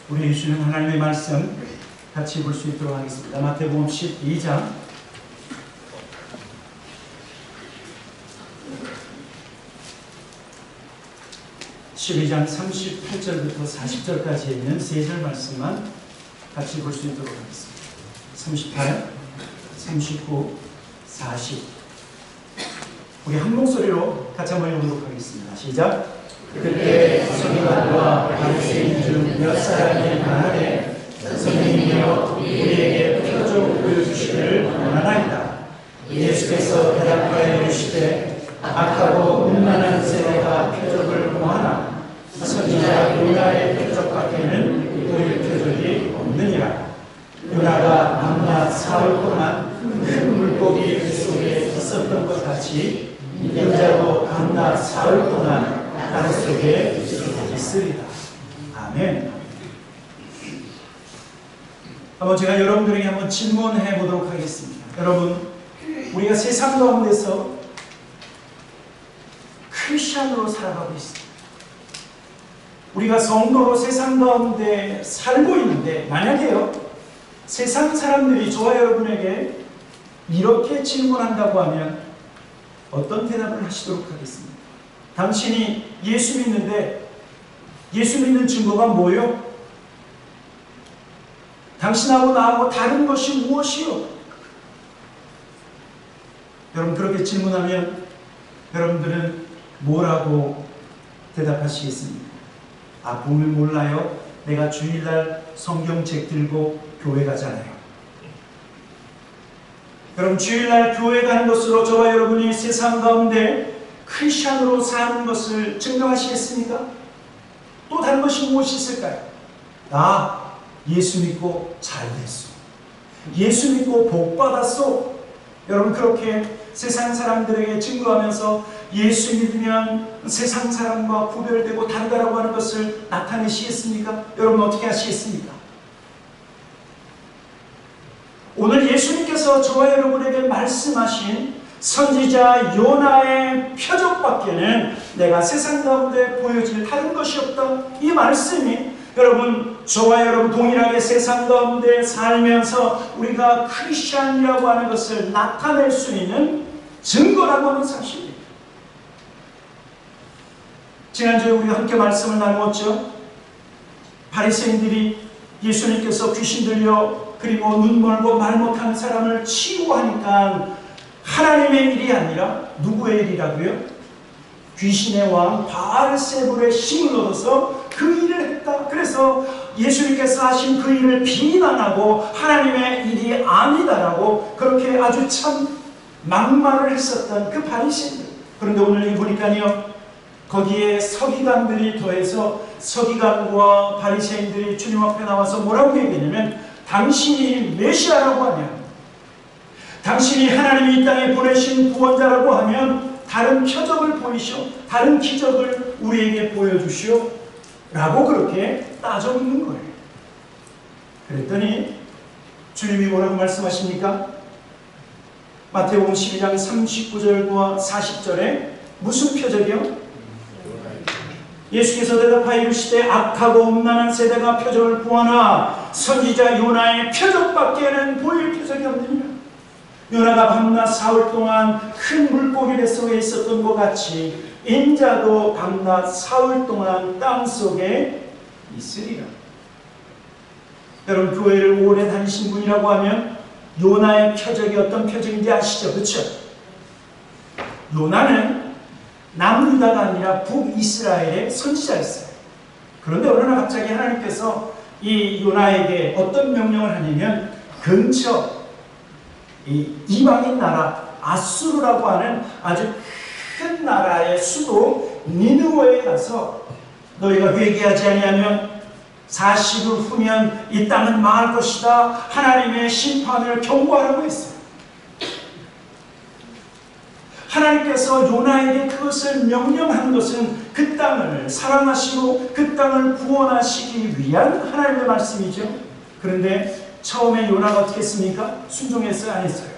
우리 주시는 하나님의 말씀 같이 볼 수 있도록 하겠습니다. 마태복음 12장 38절부터 40절까지 있는 세 절 말씀만 같이 볼 수 있도록 하겠습니다. 38, 39, 40. 우리 한 목소리로 같이 한번 읽어보도록 하겠습니다. 시작. 그때 서기관과 바리새인 중 몇 사람이 말하되 선생님이여 우리에게 표적 보여주시기를 원하나이다. 예수께서 대답하여 이르시되 악하고 음란한 세대가 표적을 구하나 선지자 요나의 표적밖에는 보일 표적이 없느니라. 요나가 밤낮 사흘 동안 큰 물고기 그 속에 있었던 것 같이 인자도 밤낮 사흘 동안 땅 속에 있으리라. 아멘. 한번 제가 여러분들에게 한번 질문해 보도록 하겠습니다. 여러분, 우리가 세상 가운데서 크리스천으로 살아가고 있습니다. 우리가 성도로 세상 가운데 살고 있는데, 만약에요, 세상 사람들이 저와 여러분에게 이렇게 질문한다고 하면 어떤 대답을 하시도록 하겠습니다. 당신이 예수 믿는데 예수 믿는 증거가 뭐요? 당신하고 나하고 다른 것이 무엇이요? 여러분, 그렇게 질문하면 여러분들은 뭐라고 대답하시겠습니까? 아, 보면 몰라요. 내가 주일날 성경책 들고 교회 가잖아요. 여러분, 주일날 교회 가는 것으로 저와 여러분이 세상 가운데 크리스천으로 사는 것을 증명하시겠습니까? 또 다른 것이 무엇이 있을까요? 나 예수 믿고 잘 됐어. 예수 믿고 복 받았어. 여러분, 그렇게 세상 사람들에게 증거하면서 예수 믿으면 세상 사람과 구별되고 다르다라고 하는 것을 나타내시겠습니까? 여러분, 어떻게 하시겠습니까? 오늘 예수님께서 저와 여러분에게 말씀하신 선지자 요나의 표적밖에는 내가 세상 가운데 보여질 다른 것이 없다. 이 말씀이 여러분, 저와 여러분 동일하게 세상 가운데 살면서 우리가 크리스천이라고 하는 것을 나타낼 수 있는 증거라고 하는 사실입니다. 지난주에 우리가 함께 말씀을 나누었죠. 바리새인들이 예수님께서 귀신 들려 그리고 눈 멀고 말 못하는 사람을 치유하니까 하나님의 일이 아니라 누구의 일이라고요? 귀신의 왕 바알세불의 힘을 얻어서 그 일을 했다. 그래서 예수님께서 하신 그 일을 비난하고 하나님의 일이 아니다라고 그렇게 아주 참 막말을 했었던 그 바리새인들. 그런데 오늘 보니까요, 거기에 서기관들이 더해서 서기관과 바리새인들이 주님 앞에 나와서 뭐라고 얘기하냐면, 당신이 메시아라고 하면, 당신이 하나님이 이 땅에 보내신 구원자라고 하면 다른 표적을 보이시오, 다른 기적을 우리에게 보여주시오 라고 그렇게 따져 묻는 거예요. 그랬더니 주님이 뭐라고 말씀하십니까? 마태복음 12장 39절과 40절에 무슨 표적이요? 예수께서 대답하여 이르시되 악하고 음란한 세대가 표적을 구하나 선지자 요나의 표적밖에는 보일 표적이 없느니라. 요나가 밤낮 사흘 동안 큰 물고기 뱃속에 있었던 것 같이 인자도 밤낮 사흘 동안 땅속에 있으리라. 여러분, 교회를 오래 다니신 분이라고 하면 요나의 표적이 어떤 표적인지 아시죠? 그렇죠? 요나는 남유다가 아니라 북이스라엘의 선지자였어요. 그런데 어느 날 갑자기 하나님께서 이 요나에게 어떤 명령을 하냐면, 근처 이 이방인 나라 아수르라고 하는 아주 큰 나라의 수도 니느웨에 가서 너희가 회개하지 아니하면 40일 후면 이 땅은 망할 것이다. 하나님의 심판을 경고하라고 했어요. 하나님께서 요나에게 그것을 명령한 것은 그 땅을 사랑하시고 그 땅을 구원하시기 위한 하나님의 말씀이죠. 그런데 처음에 요나가 어떻게 했습니까? 순종했어요? 안 했어요?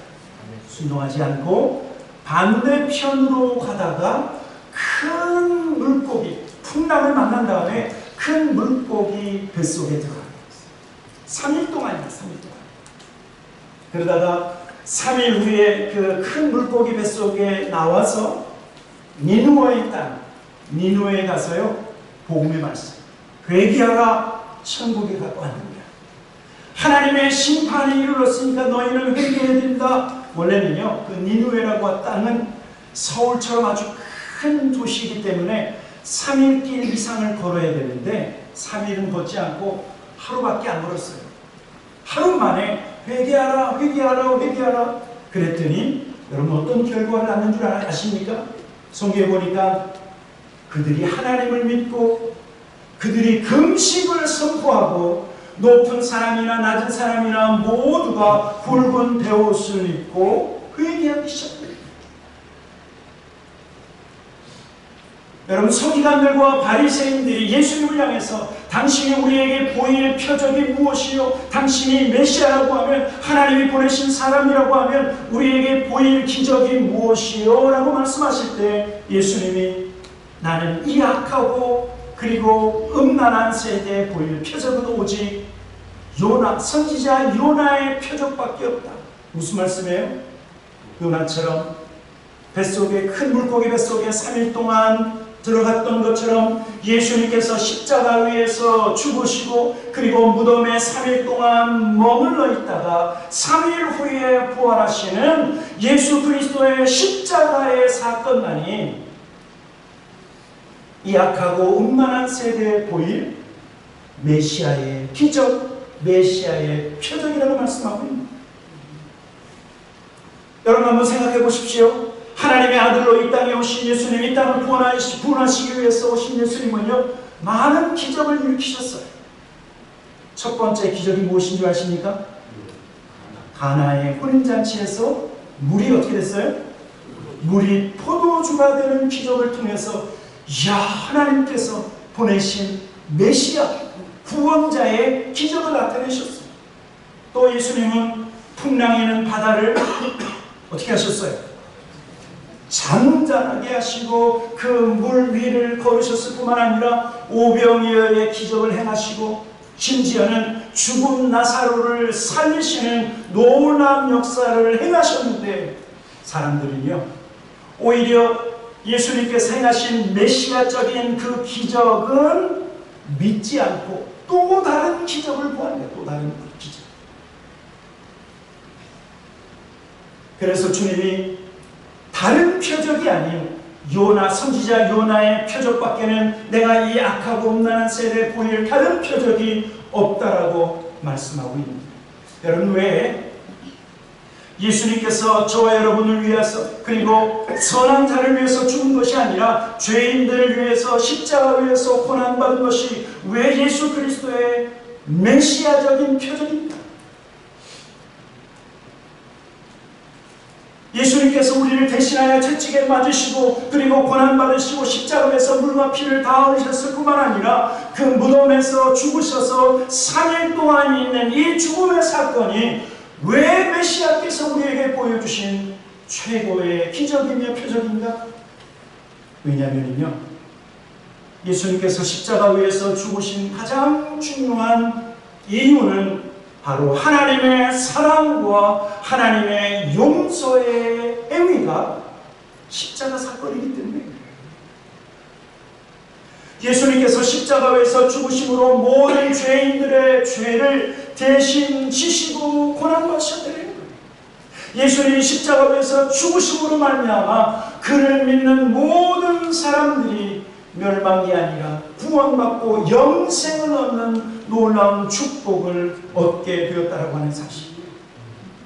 순종하지 않고 반대편으로 가다가 큰 물고기, 풍랑을 만난 다음에 그 큰 물고기 뱃속에 들어가게 됐어요. 3일 동안이에요. 3일 동안. 그러다가 3일 후에 그 큰 물고기 뱃속에 나와서 니누어의 땅, 니누에 가서요, 복음의 말씀, 회개하라, 천국에 갖고 왔느니라. 하나님의 심판이 이르렀으니까 너희는 회개해야 된다. 원래는요, 그 니누에라고 땅은 서울처럼 아주 큰 도시이기 때문에 3일 길 이상을 걸어야 되는데 3일은 걷지 않고 하루밖에 안 걸었어요. 하루 만에 회개하라, 회개하라, 회개하라. 그랬더니 여러분 어떤 결과를 낳는 줄 아십니까? 성경에 보니까 그들이 하나님을 믿고 그들이 금식을 선포하고 높은 사람이나 낮은 사람이나 모두가 굵은 베옷을 입고 회개하기 시작합니다. 여러분 서기관들과 바리새인들이 예수님을 향해서 당신이 우리에게 보일 표적이 무엇이요? 당신이 메시아라고 하면 하나님이 보내신 사람이라고 하면 우리에게 보일 기적이 무엇이요? 라고 말씀하실 때 예수님이 나는 이 악하고 그리고 음란한 세대에 보일 표적은 오직 요나, 선지자 요나의 표적밖에 없다. 무슨 말씀이에요? 요나처럼 뱃속에 큰 물고기 뱃속에 3일 동안 들어갔던 것처럼 예수님께서 십자가 위에서 죽으시고 그리고 무덤에 3일 동안 머물러 있다가 3일 후에 부활하시는 예수 그리스도의 십자가의 사건만이 이 악하고 음란한 세대에 보일 메시아의 기적, 메시아의 표적이라고 말씀하고 있습니다. 여러분 한번 생각해 보십시오. 하나님의 아들로 이 땅에 오신 예수님, 이 땅을 구원하시기 위해서 오신 예수님은요, 많은 기적을 일으키셨어요. 첫 번째 기적이 무엇인 줄 아십니까? 가나의 혼인잔치에서 물이 어떻게 됐어요? 물이 포도주가 되는 기적을 통해서 이야, 하나님께서 보내신 메시아, 구원자의 기적을 나타내셨어요. 또 예수님은 풍랑이는 바다를 어떻게 하셨어요? 잔잔하게 하시고 그 물 위를 걸으셨을 뿐만 아니라 오병이어의 기적을 행하시고 심지어는 죽은 나사로를 살리시는 놀라운 역사를 행하셨는데 사람들은요 오히려 예수님께서 행하신 메시아적인 그 기적은 믿지 않고 또 다른 기적을 보았는데 또 다른 기적. 그래서 주님이 다른 표적이 아닌 요나, 선지자 요나의 표적밖에는 내가 이 악하고 음란한 세대에 보일 다른 표적이 없다라고 말씀하고 있습니다. 여러분 왜 예수님께서 저와 여러분을 위해서 그리고 선한 자를 위해서 죽은 것이 아니라 죄인들을 위해서 십자가 위에서 고난받은 것이 왜 예수 그리스도의 메시아적인 표적입니다. 예수님께서 우리를 대신하여 채찍에 맞으시고 그리고 고난받으시고 십자가에서 물과 피를 다 흘리셨을 뿐만 아니라 그 무덤에서 죽으셔서 3일 동안 있는 이 죽음의 사건이 왜 메시아께서 우리에게 보여주신 최고의 기적이며 표적인가? 왜냐하면요 예수님께서 십자가 위에서 죽으신 가장 중요한 이유는 바로 하나님의 사랑과 하나님의 용서의 행위가 십자가 사건이기 때문입니다. 예수님께서 십자가에서 죽으심으로 모든 죄인들의 죄를 대신 지시고 고난받으셨다는 거예요. 예수님이 십자가에서 죽으심으로 말미암아 그를 믿는 모든 사람들이 멸망이 아니라 구원받고 영생을 얻는 놀라운 축복을 얻게 되었다라고 하는 사실이에요.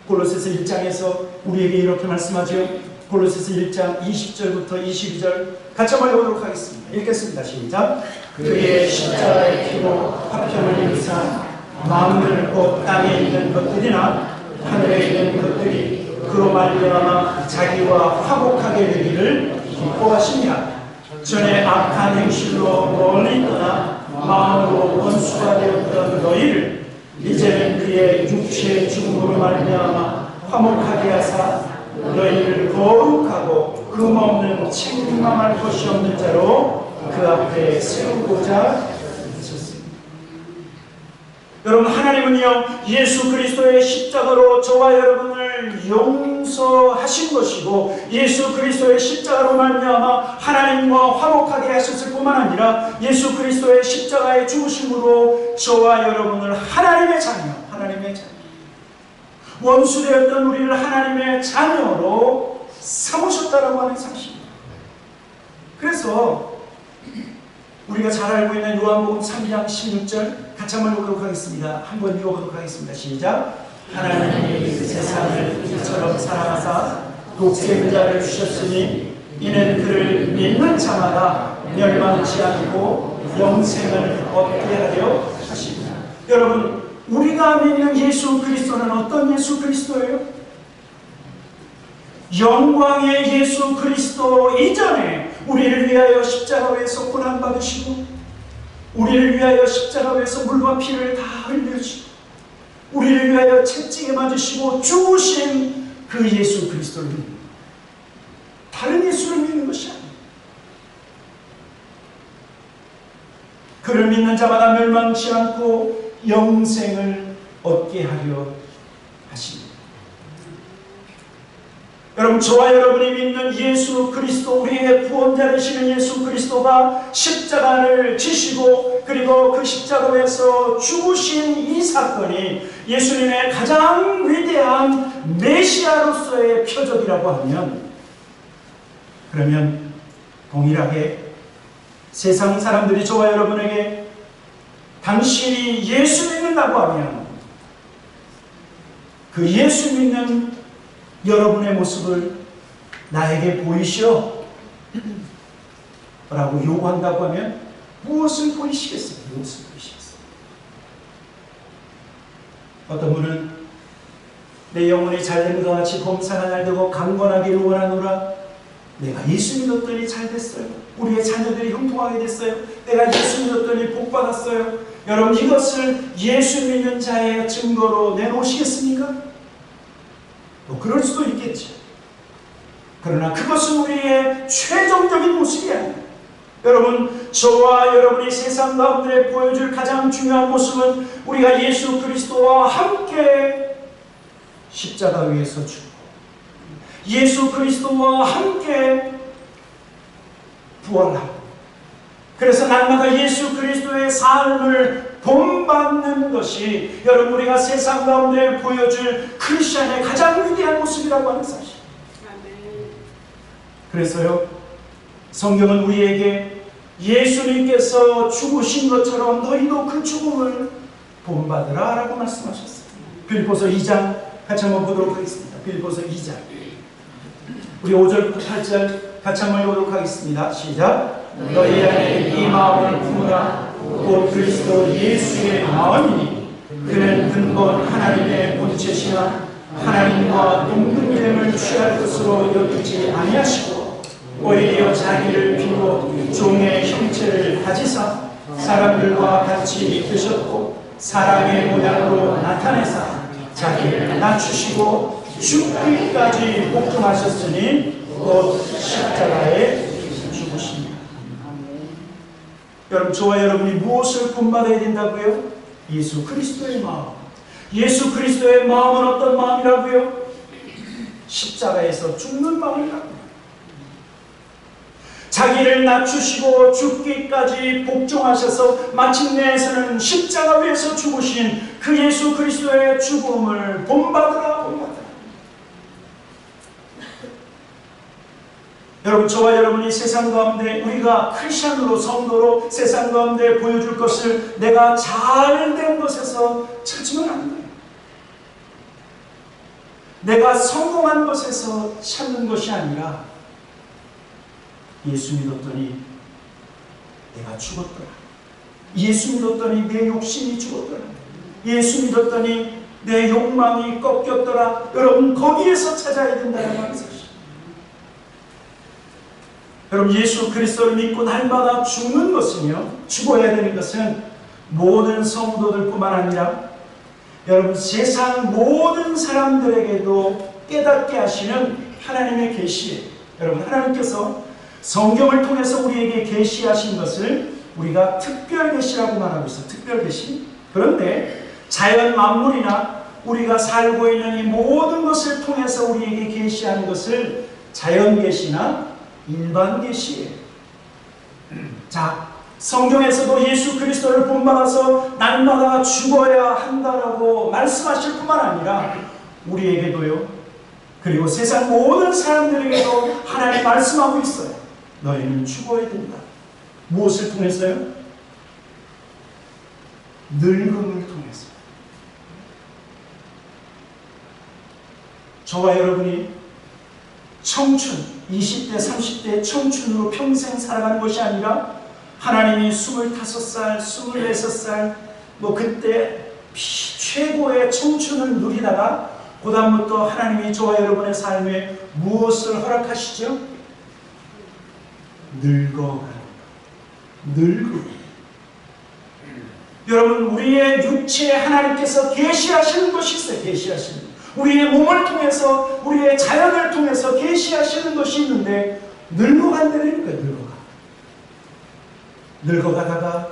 골로새서 1장에서 우리에게 이렇게 말씀하죠. 골로새서 1장 20절부터 22절 같이 한번 읽어보도록 하겠습니다. 읽겠습니다. 시작. 그의 십자가의 피로 화평을 일으사 만물 곧 땅에 있는 것들이나 하늘에 있는 것들이 그로 말미암아 자기와 화목하게 되기를 기뻐하시니라. 전에 악한 행실로 멀리 떠나 마음으로 원수가 되었던 너희를 이제는 그의 육체의 죽음으로 말미암아 화목하게 하사 너희를 거룩하고 금없는 책망할 것이 없는 자로 그 앞에 세우고자 하셨습니다. 여러분, 하나님은요 예수 그리스도의 십자가로 저와 여러분을 용서하신 것이고, 예수 그리스도의 십자가로 말미암아 하나님과 화목하게 하셨을 뿐만 아니라 예수 그리스도의 십자가의 죽으심으로 저와 여러분을 하나님의 자녀, 원수되었던 우리를 하나님의 자녀로 삼으셨다라고 하는 사실입니다. 그래서 우리가 잘 알고 있는 요한복음 3장 16절 같이 한번 읽어보도록 하겠습니다. 한번 읽어보도록 하겠습니다. 시작. 하나님이 세상을 이처럼 사랑하사 독생자를 주셨으니 이는 그를 믿는 자마다 멸망치 않고 영생을 얻게 하려 하십니다. 여러분, 우리가 믿는 예수 그리스도는 어떤 예수 그리스도예요? 영광의 예수 그리스도 이전에 우리를 위하여 십자가에서 고난받으시고, 우리를 위하여 십자가에서 물과 피를 다 흘려주시고, 우리를 위하여 채찍에 맞으시고 죽으신 그 예수 그리스도를 믿는, 다른 예수를 믿는 것이 아닙니다. 그를 믿는 자마다 멸망치 않고 영생을 얻게 하려 하십니다. 여러분, 저와 여러분이 믿는 예수 그리스도, 우리의 구원자 되시는 예수 그리스도가 십자가를 지시고 그리고 그 십자가에서 죽으신 이 사건이 예수님의 가장 위대한 메시아로서의 표적이라고 하면, 그러면 동일하게 세상 사람들이 저와 여러분에게 당신이 예수 믿는다고 하면 그 예수 믿는 여러분의 모습을 나에게 보이시오 라고 요구한다고 하면 무엇을 보이시겠어요? 무엇을 보이시겠어요? 어떤 분은 내 영혼이 잘된 것 같이 범사가 날 되고 강건하기를 원하노라. 내가 예수 믿었더니 잘 됐어요. 우리의 자녀들이 형통하게 됐어요. 내가 예수 믿었더니 복 받았어요. 여러분, 이것을 예수 믿는 자의 증거로 내놓으시겠습니까? 그럴 수도 있겠죠. 그러나 그것은 우리의 최종적인 모습이 아닙니다. 여러분, 저와 여러분이 세상 가운데 보여줄 가장 중요한 모습은 우리가 예수 그리스도와 함께 십자가 위에서 죽고 예수 그리스도와 함께 부활하고, 그래서 날마다 예수 그리스도의 삶을 본받는 것이 여러분, 우리가 세상 가운데 보여줄 크리스천의 가장 위대한 모습이라고 하는 사실. 그래서요, 성경은 우리에게 예수님께서 죽으신 것처럼 너희도 그 죽음을 본받으라 라고 말씀하셨어요. 빌립보서 2장 같이 한번 보도록 하겠습니다. 빌립보서 2장 우리 5절부터 8절 같이 한번 읽도록 하겠습니다. 시작. 너희 안에 이 마음을 품으라. 곧 그리스도 예수의 마음이니 그는 근본 하나님의 본체시나 하나님과 동등됨을 취할 것으로 여기지 아니하시고 오히려 자기를 비고 종의 형체를 가지사 사람들과 같이 드셨고 사람의 모양으로 나타내사 자기를 낮추시고 죽기까지 복종하셨으니 곧 십자가에 죽으십니다. 여러분, 저와 여러분이 무엇을 본받아야 된다고요? 예수 그리스도의 마음. 예수 그리스도의 마음은 어떤 마음이라고요? 십자가에서 죽는 마음이라고요. 자기를 낮추시고 죽기까지 복종하셔서 마침내에서는 십자가 위에서 죽으신 그 예수 그리스도의 죽음을 본받으라. 여러분, 저와 여러분이 세상 가운데 우리가 크리스천으로, 성도로 세상 가운데 보여줄 것을 내가 잘된 것에서 찾으면 안 돼요. 내가 성공한 것에서 찾는 것이 아니라 예수 믿었더니 내가 죽었더라. 예수 믿었더니 내 욕심이 죽었더라. 예수 믿었더니 내 욕망이 꺾였더라. 여러분, 거기에서 찾아야 된다는 말이죠. 여러분, 예수 그리스도를 믿고 날마다 죽는 것은요, 죽어야 되는 것은 모든 성도들뿐만 아니라 여러분, 세상 모든 사람들에게도 깨닫게 하시는 하나님의 계시예요. 여러분, 하나님께서 성경을 통해서 우리에게 계시하신 것을 우리가 특별 계시라고 말하고 있어요. 특별 계시. 그런데 자연 만물이나 우리가 살고 있는 이 모든 것을 통해서 우리에게 계시하는 것을 자연 계시나 일반 계시예요. 자, 성경에서도 예수 그리스도를 본받아서 날마다 죽어야 한다라고 말씀하실 뿐만 아니라 우리에게도요, 그리고 세상 모든 사람들에게도 하나님 말씀하고 있어요. 너희는 죽어야 된다. 무엇을 통해서요? 늙음을 통해서. 저와 여러분이 청춘, 20대, 30대 청춘으로 평생 살아가는 것이 아니라 하나님이 25살, 26살 그때 최고의 청춘을 누리다가 그 다음부터 하나님이 저와 여러분의 삶에 무엇을 허락하시죠? 늙어가는 늙음. 여러분, 우리의 육체에 하나님께서 계시하시는 것이 있어요. 계시하시는 우리의 몸을 통해서, 우리의 자연을 통해서 계시하시는 것이 있는데 늙어간다는 거예요. 늙어가다가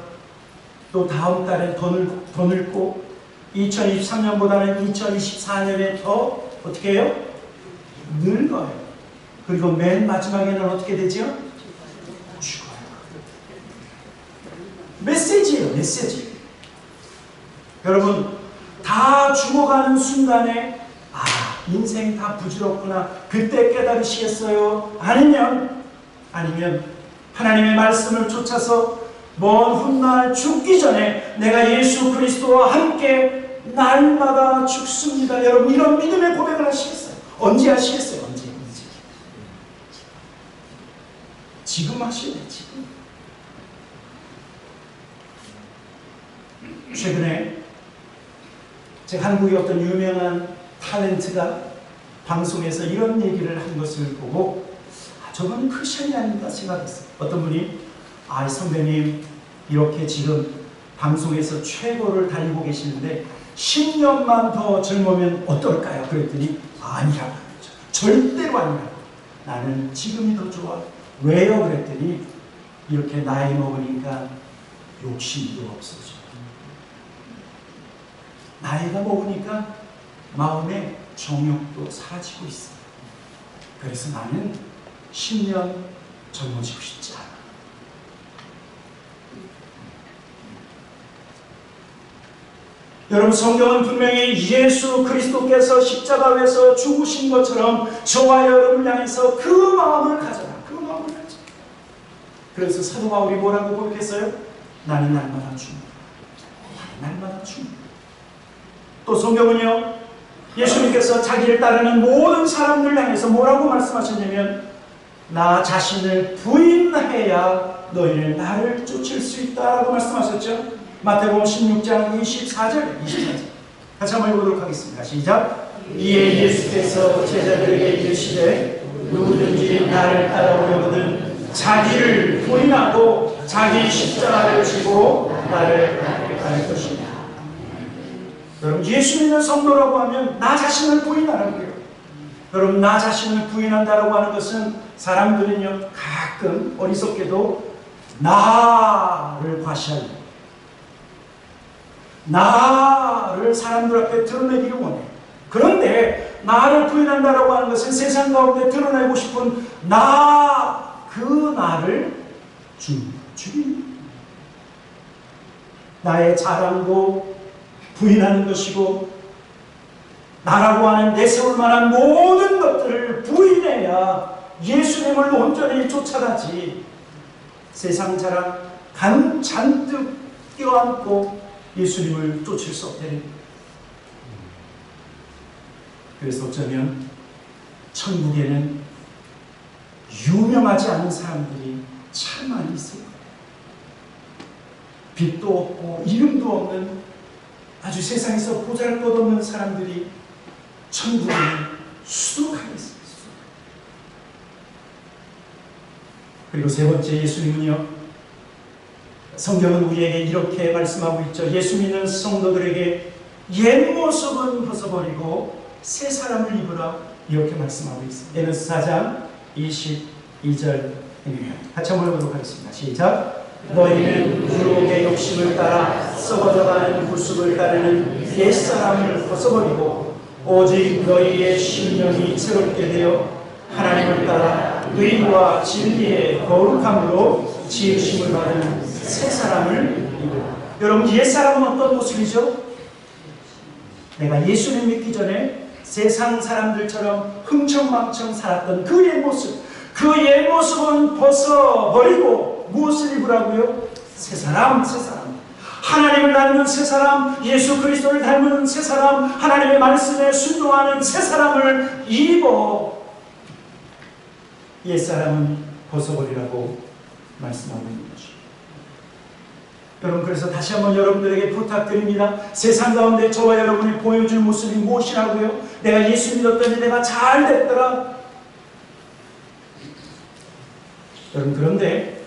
또 다음 달에 더 늙고 2023년보다는 2024년에 더 어떻게 해요? 늙어요. 그리고 맨 마지막에는 어떻게 되죠? 죽어요. 메시지예요. 메시지. 여러분, 다 죽어가는 순간에 인생 다 부질없구나, 그때 깨달으시겠어요? 아니면 하나님의 말씀을 쫓아서 먼 훗날 죽기 전에 내가 예수 그리스도와 함께 날마다 죽습니다. 여러분, 이런 믿음의 고백을 하시겠어요? 언제 하시겠어요? 언제? 지금 하셔야 돼요. 지금. 최근에 한국의 어떤 유명한 탤런트가 방송에서 이런 얘기를 한 것을 보고 저분은 크리스천이 아닌가 생각했어요. 어떤 분이 선배님 이렇게 지금 방송에서 최고를 달리고 계시는데 10년만 더 젊으면 어떨까요? 그랬더니 아니라고 그랬죠. 절대로 아니라고. 나는 지금이 더 좋아. 왜요? 그랬더니 이렇게 나이 먹으니까 욕심도 없어져. 나이가 먹으니까 마음의 정욕도 사라지고 있어. 그래서 나는 10년 젊어지고 싶지 않아. 여러분, 성경은 분명히 예수 그리스도께서 십자가에서 죽으신 것처럼 저와 여러분을 향해서 그 마음을 가져라. 그 마음을 가져라. 그래서 사도 바울이 뭐라고 고백했어요? 나는 날마다 죽는다. 날마다 죽는다. 또 성경은요, 예수님께서 자기를 따르는 모든 사람들 향해서 뭐라고 말씀하셨냐면 나 자신을 부인해야 너희는 나를 쫓을 수 있다라고 말씀하셨죠. 마태복음 16장 24절. 같이 한번 읽어보도록 하겠습니다. 시작. 이에 예수께서 제자들에게 이르시되 누구든지 나를 따라오려거든 자기를 부인하고 자기 십자가를 지고 나를 따를 것이다. 여러분, 예수 믿는 성도라고 하면 나 자신을 부인하라고 해요. 여러분, 나 자신을 부인한다라고 하는 것은 사람들은요, 가끔 어리석게도 나를 과시하려고, 나를 사람들 앞에 드러내기를 원해. 그런데 나를 부인한다라고 하는 것은 세상 가운데 드러내고 싶은 그 나를 죽이는 나의 자랑도 부인하는 것이고, 나라고 하는 내세울 만한 모든 것들을 부인해야 예수님을 온전히 쫓아가지, 세상 자랑 잔뜩 껴안고 예수님을 쫓을 수 없다는. 그래서 어쩌면 천국에는 유명하지 않은 사람들이 참 많이 있어요. 빛도 없고 이름도 없는 아주 세상에서 보잘것없는 사람들이 천국에 수두룩하게 있어요. 그리고 세 번째, 예수님은요, 성경은 우리에게 이렇게 말씀하고 있죠. 예수 믿는 성도들에게 옛 모습은 벗어버리고 새 사람을 입으라, 이렇게 말씀하고 있습니다. 에베소 4장 22절입니다. 같이 한번 읽어보도록 하겠습니다. 시작. 너희는 유혹의 욕심을 따라 썩어져가는 구습을 따르는 옛사람을 벗어버리고 오직 너희의 심령이 새롭게 되어 하나님을 따라 의와 진리의 거룩함으로 지으심을 받은 새 사람을 입으라. 여러분, 옛사람은 어떤 모습이죠? 내가 예수를 믿기 전에 세상 사람들처럼 흥청망청 살았던 그 옛모습, 그 옛모습은 벗어버리고 무엇을 입으라고요? 새 사람, 새 사람. 하나님을 닮은 새 사람, 예수 그리스도를 닮은 새 사람, 하나님의 말씀에 순종하는 새 사람을 입어 옛사람은 벗어버리라고 말씀하고 있는 거죠. 여러분, 그래서 다시 한번 여러분들에게 부탁드립니다. 세상 가운데 저와 여러분이 보여줄 모습이 무엇이라고요? 내가 예수 믿었더니 내가 잘 됐더라. 여러분, 그런데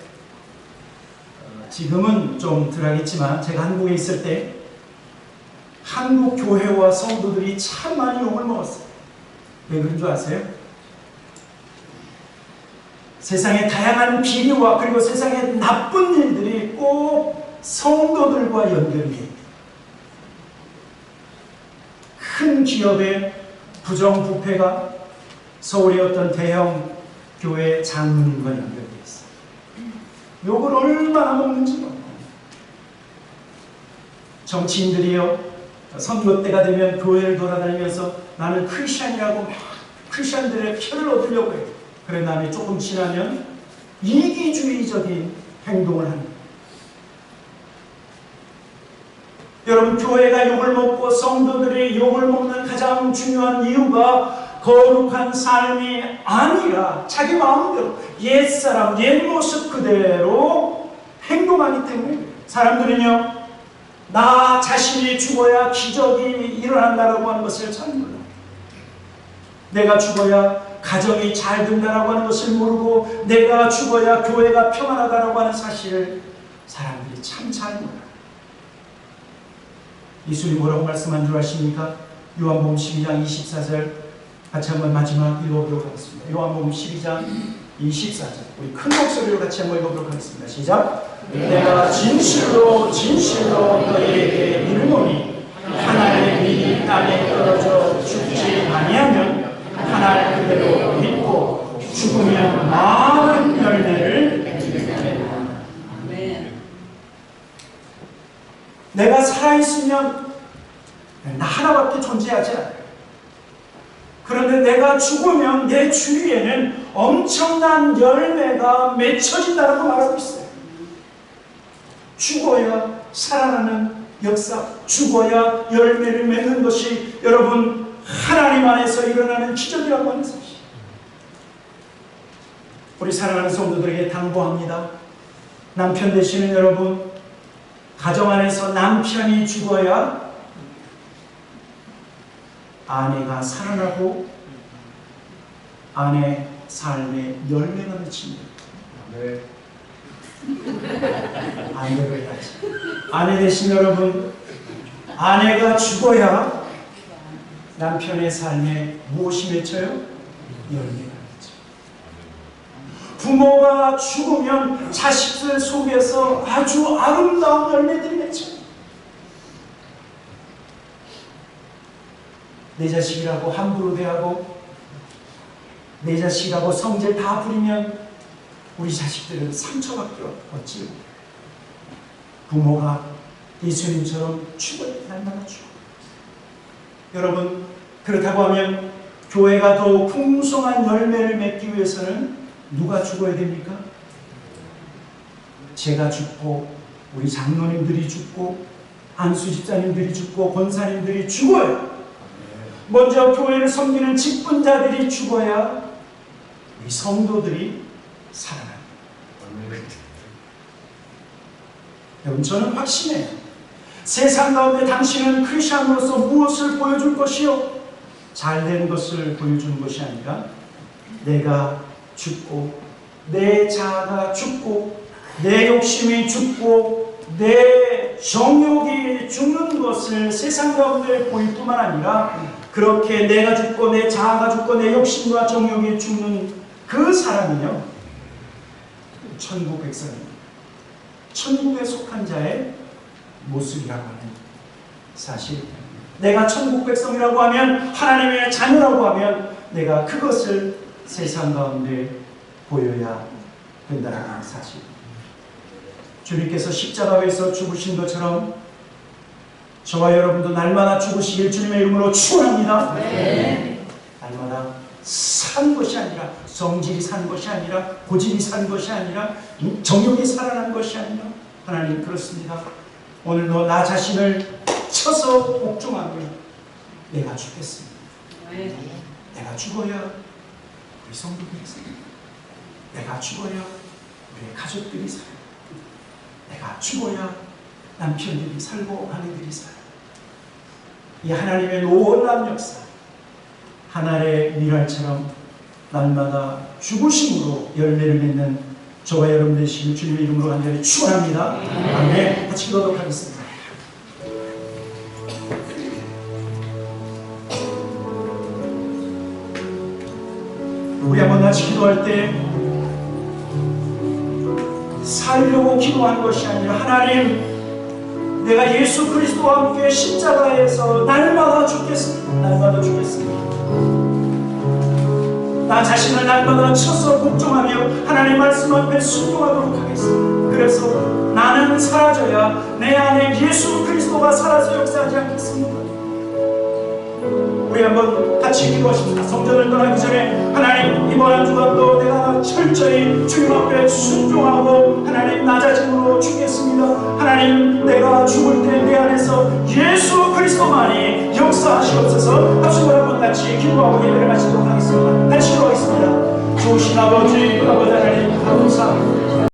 지금은 좀 덜하겠지만 제가 한국에 있을 때 한국 교회와 성도들이 참 많이 욕을 먹었어요. 왜 그런 줄 아세요? 세상의 다양한 비리와 그리고 세상의 나쁜 일들이 꼭 성도들과 연결이 됩니다. 큰 기업의 부정부패가 서울의 어떤 대형 교회 장로님과 연결되어 있어요. 욕을 얼마나 먹는지 몰라요. 정치인들이요, 선거 때가 되면 교회를 돌아다니면서 나는 크리스찬이라고 막 크리스찬들의 표를 얻으려고 해요. 그런 다음에 조금 지나면 이기주의적인 행동을 합니다. 여러분, 교회가 욕을 먹고 성도들이 욕을 먹는 가장 중요한 이유가 거룩한 삶이 아니라 자기 마음대로 옛사람, 옛모습 그대로 행동하기 때문에 사람들은요, 나 자신이 죽어야 기적이 일어난다라고 하는 것을 잘 몰라요. 내가 죽어야 가정이 잘 된다라고 하는 것을 모르고 내가 죽어야 교회가 평안하다라고 하는 사실을 사람들이 참 잘 몰라요. 예수님이 뭐라고 말씀한 줄 아십니까? 요한복음 12장 24절 같이 한번 마지막 읽어보도록 하겠습니다. 요한복음 12장 24절 우리 큰 목소리로 같이 한번 읽어보도록 하겠습니다. 시작! 내가 진실로 진실로 너희에게 이르노니 하나님의 믿음이 땅에 떨어져 죽지 아니하면 하나님 그대로 믿고 죽으면 많은 열매를 맺으리라. 내가 살아있으면 나 하나밖에 존재하지 않아요. 그런데 내가 죽으면 내 주위에는 엄청난 열매가 맺혀진다고 말하고 있어요. 죽어야 살아나는 역사, 죽어야 열매를 맺는 것이 여러분 하나님 안에서 일어나는 기적이라고 하는 사실. 우리 사랑하는 성도들에게 당부합니다. 남편 되시는 여러분, 가정 안에서 남편이 죽어야 아내가 살아나고 아내 삶의 열매가 맺힙니다. 네. 아내를 해야지. 아내 되신 여러분, 아내가 죽어야 남편의 삶에 무엇이 맺혀요? 열매가 맺혀요. 부모가 죽으면 자식들 속에서 아주 아름다운 열매들이 맺혀요. 내 자식이라고 함부로 대하고 내 자식이라고 성질 다 부리면 우리 자식들은 상처밖에 없지. 부모가 예수님처럼 죽어야 날마다 죽어. 여러분, 그렇다고 하면 교회가 더욱 풍성한 열매를 맺기 위해서는 누가 죽어야 됩니까? 제가 죽고 우리 장로님들이 죽고 안수 집사님들이 죽고 권사님들이 죽어요. 먼저 교회를 섬기는 직분자들이 죽어야 우리 성도들이 살아납니다. 여러분, 저는 확신해요. 세상 가운데 당신은 크리스천으로서 무엇을 보여줄 것이요? 잘된 것을 보여주는 것이 아니라 내가 죽고 내 자아가 죽고 내 욕심이 죽고 내 정욕이 죽는 것을 세상 가운데 보일 뿐만 아니라 그렇게 내가 죽고 내 자아가 죽고 내 욕심과 정욕이 죽는 그 사람이요, 천국 백성입니다. 천국에 속한 자의 모습이라고 하는 사실. 내가 천국 백성이라고 하면, 하나님의 자녀라고 하면 내가 그것을 세상 가운데 보여야 된다는 사실. 주님께서 십자가에서 죽으신 것처럼 저와 여러분도 날마다 죽으시길 주님의 이름으로 축원합니다. 네. 날마다 산 것이 아니라, 성질이 산 것이 아니라, 고집이 산 것이 아니라, 정욕이 살아난 것이 아니라, 하나님 그렇습니다. 오늘도 나 자신을 쳐서 복종하며 내가 죽겠습니다. 네. 내가 죽어야 우리 성도들이 살아요. 내가 죽어야 우리 가족들이 살아요. 내가 죽어야 남편들이 살고 아내들이 살아요. 이 하나님의 놀라운 역사, 하늘의 미랄처럼 날마다 죽으심으로 열매를 맺는 저와 여러분 되시길 주님의 이름으로 간절히 축원합니다. 아멘. 같이 기도하도록 하겠습니다. 우리 한번 같이 기도할 때 살려고 기도한 것이 아니라, 하나님, 내가 예수 그리스도와 함께 십자가에서 날마다 죽겠습니다. 날마다 죽겠습니다. 나 자신을 날마다 쳐서 복종하며 하나님 말씀 앞에 순종하도록 하겠습니다. 그래서 나는 사라져야 내 안에 예수 그리스도가 살아서 역사하지 않겠습니다. 우리 한번 같이 기도하십시다. 성전을 떠나기 전에, 하나님, 이번 한 주간도 내가 철저히 주님 앞에 순종하고 하나님 나 자신으로 죽겠습니다. 하나님, 내가 죽을 때 내 안에서 예수 그리스도만이 역사하시옵소서. 합심을 한번 같이 기도하고 예배를 마치도록 하겠습니다. 같이 기도하겠습니다. 좋으신 아버지 하나님 감사합니다.